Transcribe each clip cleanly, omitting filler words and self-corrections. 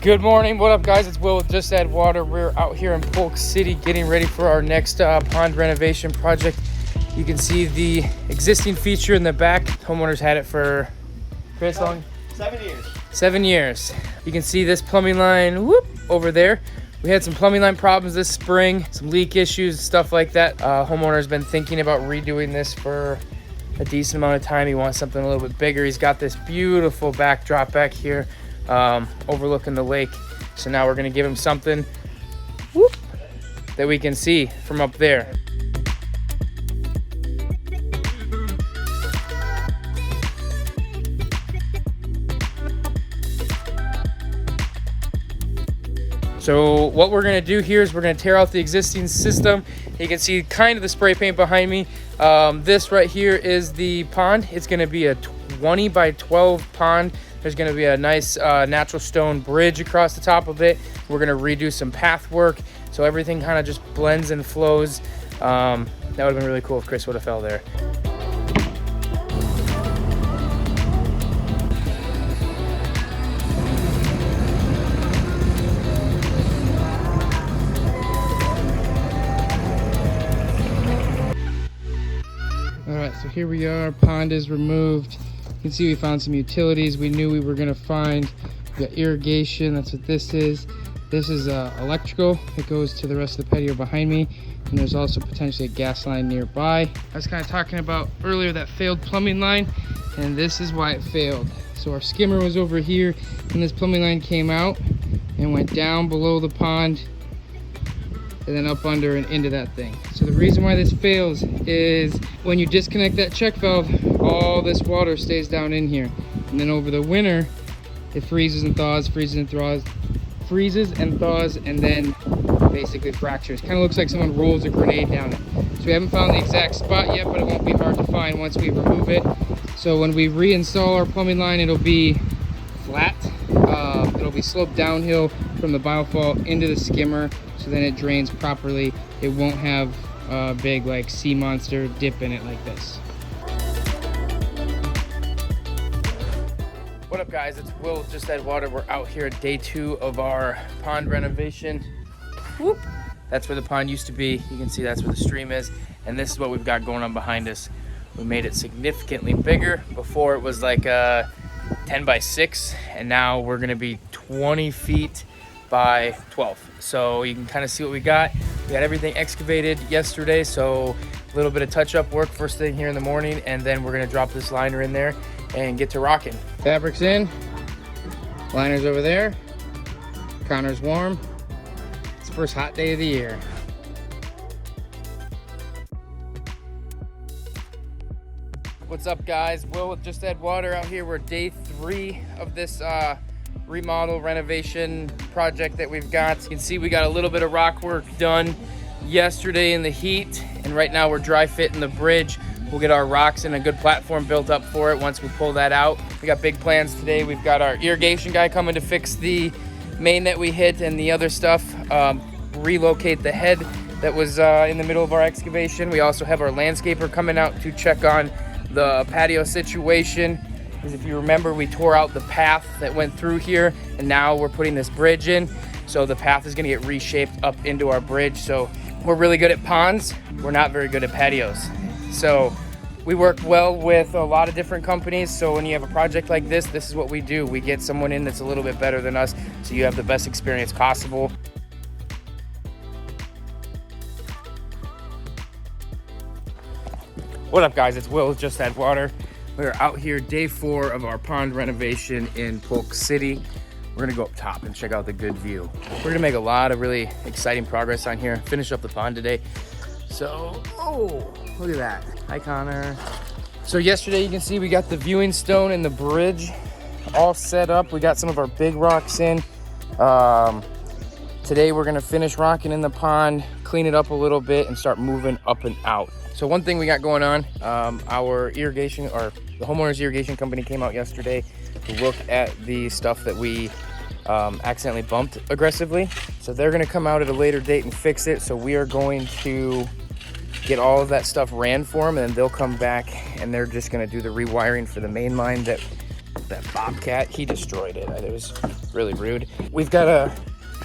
Good morning. What up, guys? It's Will with Just Add Water. We're out here in Polk City getting ready for our next pond renovation project. You can see the existing feature in the back. Homeowners had it for, Chris, long? 7 years. 7 years. You can see this plumbing line, whoop, over there. We had some plumbing line problems this spring, some leak issues, stuff like that. Homeowner's been thinking about redoing this for a decent amount of time. He wants something a little bit bigger. He's got this beautiful backdrop back here, overlooking the lake. So now we're gonna give him something, whoop, that we can see from up there. So what we're gonna do here is we're gonna tear out the existing system. You can see kind of the spray paint behind me. This right here is the pond. It's gonna be a 20 by 12 pond. There's gonna be a nice natural stone bridge across the top of it. We're gonna redo some path work, so everything kind of just blends and flows. That would have been really cool if Chris would have fell there. All right, so here we are, pond is removed. You can see we found some utilities we knew we were gonna find. We got irrigation, that's what this is. This is electrical that goes to the rest of the patio behind me. And there's also potentially a gas line nearby. I was kind of talking about earlier that failed plumbing line, and this is why it failed. So our skimmer was over here, and this plumbing line came out and went down below the pond, and then up under and into that thing. So the reason why this fails is when you disconnect that check valve, all this water stays down in here. And then over the winter, it freezes and thaws, and then basically fractures. Kind of looks like someone rolls a grenade down it. So we haven't found the exact spot yet, but it won't be hard to find once we remove it. So when we reinstall our plumbing line, it'll be flat. It'll be sloped downhill from the biofall into the skimmer, so then it drains properly. It won't have a big like sea monster dip in it like this. What up, guys? It's Will with Just Add Water. We're out here at day 2 of our pond renovation. Whoop. That's where the pond used to be. You can see that's where the stream is, and this is what we've got going on behind us. We made it significantly bigger. Before it was like 10 by 6, and now we're gonna be 20 feet by 12. So you can kind of see what we got. We had everything excavated yesterday, so a little bit of touch-up work first thing here in the morning, and then we're gonna drop this liner in there and get to rocking. Fabric's in, liner's over there, counter's warm. It's the first hot day of the year. What's up, guys? Will with Just Add Water out here. We're day 3 of this remodel renovation project that we've got. You can see we got a little bit of rock work done yesterday in the heat, and right now we're dry fitting the bridge. We'll get our rocks and a good platform built up for it once we pull that out. We got big plans today. We've got our irrigation guy coming to fix the main that we hit and the other stuff, relocate the head that was in the middle of our excavation. We also have our landscaper coming out to check on the patio situation. Because if you remember, we tore out the path that went through here, and now we're putting this bridge in. So the path is gonna get reshaped up into our bridge. So we're really good at ponds. We're not very good at patios. So we work well with a lot of different companies. So when you have a project like this is what we do. We get someone in that's a little bit better than us, so you have the best experience possible. What up, guys? It's Will with Just Add Water. We're out here day 4 of our pond renovation in Polk City. We're gonna go up top and check out the good view. We're gonna make a lot of really exciting progress on here. Finish up the pond today. So, oh, look at that. Hi, Connor. So yesterday you can see we got the viewing stone and the bridge all set up. We got some of our big rocks in. Today we're gonna finish rocking in the pond, clean it up a little bit, and start moving up and out. So one thing we got going on, our irrigation, or the homeowner's irrigation company came out yesterday to look at the stuff that we accidentally bumped aggressively. So they're gonna come out at a later date and fix it. So we are going to get all of that stuff ran for them, and then they'll come back and they're just gonna do the rewiring for the main line that that bobcat, he destroyed it. It was really rude. We've got a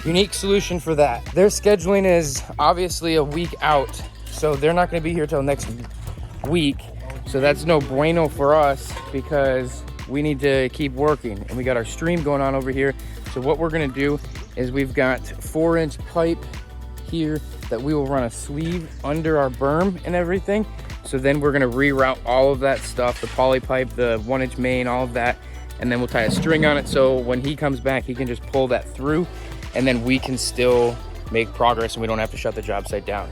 unique solution for that. Their scheduling is obviously a week out, so they're not going to be here till next week. So that's no bueno for us because we need to keep working, and we got our stream going on over here. So what we're going to do is we've got 4-inch pipe here that we will run a sleeve under our berm and everything. So then we're going to reroute all of that stuff, the poly pipe, the 1-inch main, all of that, and then we'll tie a string on it so when he comes back he can just pull that through, and then we can still make progress and we don't have to shut the job site down.